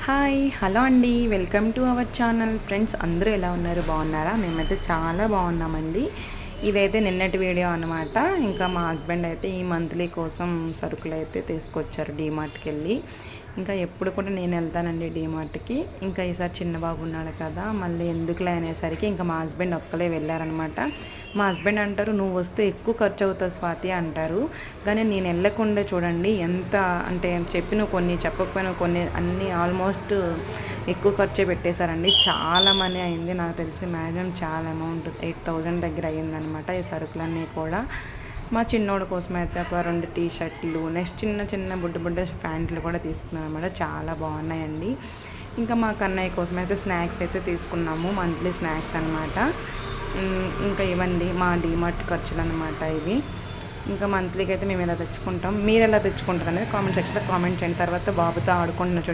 Hi hello అండి, welcome to our channel. Friends అందరూ ఎలా ఉన్నారు, బాగున్నారా? మేమైతే చాలా బాగున్నామండి. ఇదైతే నిన్నటి వీడియో అనమాట. ఇంకా మా హస్బెండ్ అయితే ఈ మంత్లీ కోసం సరుకులు అయితే తీసుకొచ్చారు డీమార్ట్కి వెళ్ళి. ఇంకా ఎప్పుడు కూడా నేను వెళ్తానండి డీమార్ట్కి. ఇంకా ఈసారి చిన్న బాబు ఉన్నాడు కదా, మళ్ళీ ఎందుకులే అనేసరికి ఇంకా మా హస్బెండ్ ఒక్కలే వెళ్ళారనమాట. మా హస్బెండ్ అంటారు, నువ్వు వస్తే ఎక్కువ ఖర్చు అవుతుంది స్వాతి అంటారు. కానీ నేను వెళ్ళకుండా చూడండి ఎంత అంటే చెప్పిన కొన్ని చెప్పకపోయినా కొన్ని అన్నీ ఆల్మోస్ట్ ఎక్కువ ఖర్చే పెట్టేశారండి. చాలా మనీ అయింది, నాకు తెలిసి మ్యాక్సిమం చాలా అమౌంట్ 8,000 దగ్గర అయ్యిందనమాట ఈ సరుకులన్నీ కూడా. మా చిన్నోడి కోసం అయితే ఒక 2 టీ షర్ట్లు, నెక్స్ట్ చిన్న చిన్న బుడ్డ ప్యాంట్లు కూడా తీసుకున్నాను అనమాట. చాలా బాగున్నాయండి. ఇంకా మా కన్నయ్య కోసం అయితే స్నాక్స్ అయితే తీసుకున్నాము, మంత్లీ స్నాక్స్ అనమాట. ఇంకా ఇవ్వండి మా డీమార్ట్ ఖర్చులు అనమాట ఇవి. ఇంకా మంత్లీకి అయితే మేము ఎలా తెచ్చుకుంటాం, మీరు ఎలా తెచ్చుకుంటారు అనేది కామెంట్ సెక్షన్లో కామెంట్ చేయండి. తర్వాత బాబుతో ఆడుకుంటున్న చూడండి.